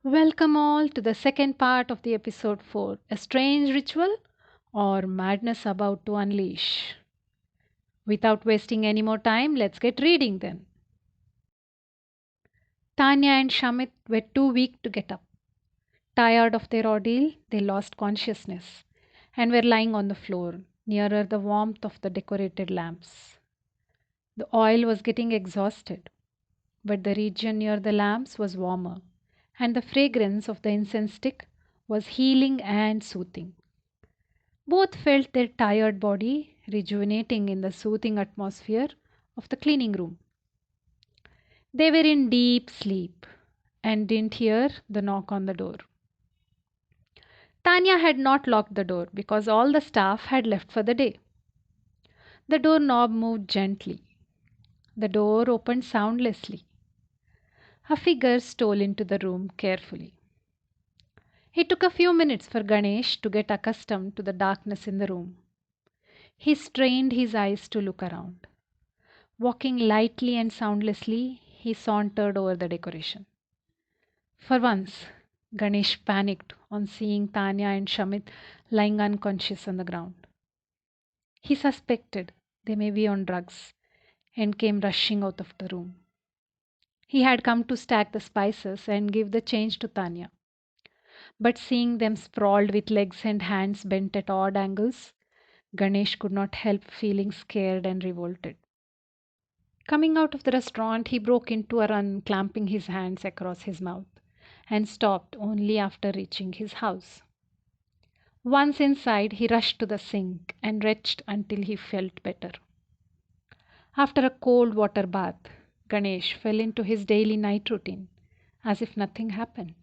Welcome all to the second part of the episode 4, A Strange Ritual or Madness About to Unleash. Without wasting any more time, let's get reading then. Tanya and Shamit were too weak to get up. Tired of their ordeal, they lost consciousness and were lying on the floor, nearer the warmth of the decorated lamps. The oil was getting exhausted, but the region near the lamps was warmer, and the fragrance of the incense stick was healing and soothing. Both felt their tired body rejuvenating in the soothing atmosphere of the cleaning room. They were in deep sleep and didn't hear the knock on the door. Tanya had not locked the door because all the staff had left for the day. The doorknob moved gently. The door opened soundlessly. A figure stole into the room carefully. It took a few minutes for Ganesh to get accustomed to the darkness in the room. He strained his eyes to look around. Walking lightly and soundlessly, he sauntered over the decoration. For once, Ganesh panicked on seeing Tanya and Shamit lying unconscious on the ground. He suspected they may be on drugs and came rushing out of the room. He had come to stack the spices and give the change to Tanya. But seeing them sprawled with legs and hands bent at odd angles, Ganesh could not help feeling scared and revolted. Coming out of the restaurant, he broke into a run, clamping his hands across his mouth, and stopped only after reaching his house. Once inside, he rushed to the sink and retched until he felt better. After a cold water bath, Ganesh fell into his daily night routine as if nothing happened.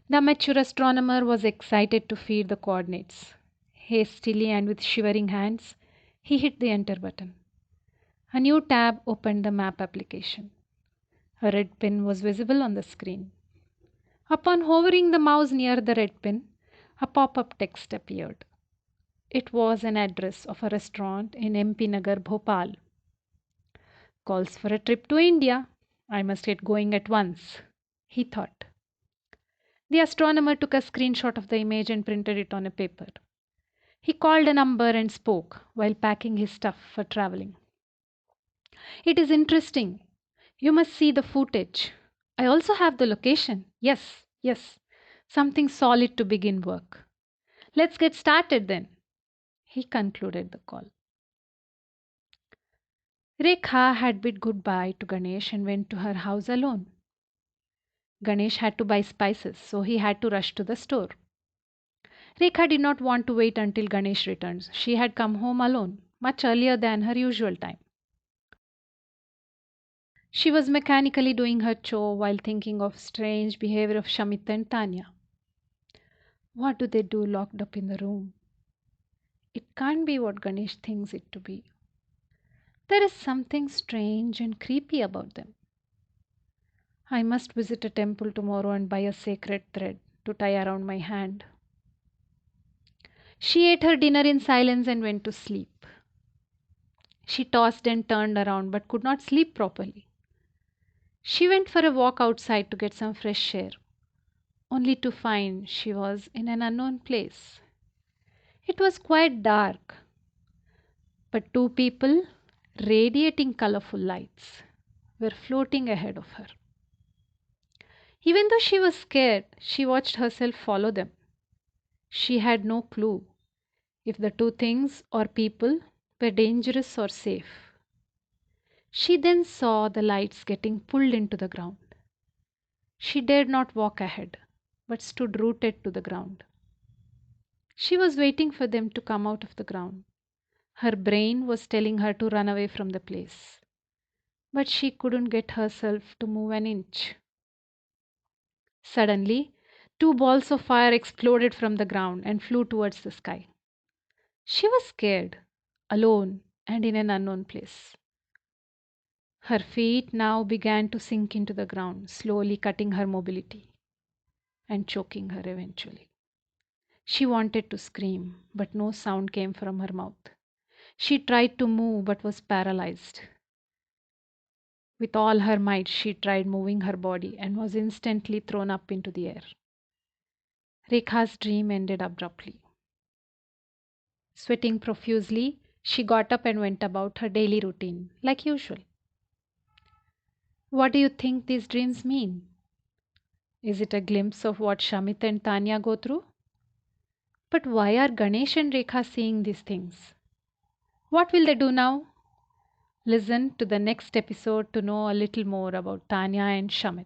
The amateur astronomer was excited to feed the coordinates. Hastily and with shivering hands, he hit the enter button. A new tab opened the map application. A red pin was visible on the screen. Upon hovering the mouse near the red pin, a pop up text appeared. It was an address of a restaurant in MP Nagar, Bhopal. Calls for a trip to India. I must get going at once, he thought. The astronomer took a screenshot of the image and printed it on a paper. He called a number and spoke while packing his stuff for traveling. It is interesting. You must see the footage. I also have the location. Yes, yes. Something solid to begin work. Let's get started then. He concluded the call. Rekha had bid goodbye to Ganesh and went to her house alone. Ganesh had to buy spices, so he had to rush to the store. Rekha did not want to wait until Ganesh returns. She had come home alone, much earlier than her usual time. She was mechanically doing her chore while thinking of strange behavior of Shamit and Tanya. What do they do locked up in the room? It can't be what Ganesh thinks it to be. There is something strange and creepy about them. I must visit a temple tomorrow and buy a sacred thread to tie around my hand. She ate her dinner in silence and went to sleep. She tossed and turned around but could not sleep properly. She went for a walk outside to get some fresh air, only to find she was in an unknown place. It was quite dark, but two people, radiating colorful lights, were floating ahead of her. Even though she was scared, she watched herself follow them. She had no clue if the two things or people were dangerous or safe. She then saw the lights getting pulled into the ground. She dared not walk ahead, but stood rooted to the ground. She was waiting for them to come out of the ground. Her brain was telling her to run away from the place, but she couldn't get herself to move an inch. Suddenly, two balls of fire exploded from the ground and flew towards the sky. She was scared, alone, and in an unknown place. Her feet now began to sink into the ground, slowly cutting her mobility and choking her eventually. She wanted to scream, but no sound came from her mouth. She tried to move but was paralyzed. With all her might, she tried moving her body and was instantly thrown up into the air. Rekha's dream ended abruptly. Sweating profusely, she got up and went about her daily routine, like usual. What do you think these dreams mean? Is it a glimpse of what Shamit and Tanya go through? But why are Ganesh and Rekha seeing these things? What will they do now? Listen to the next episode to know a little more about Tanya and Shamit.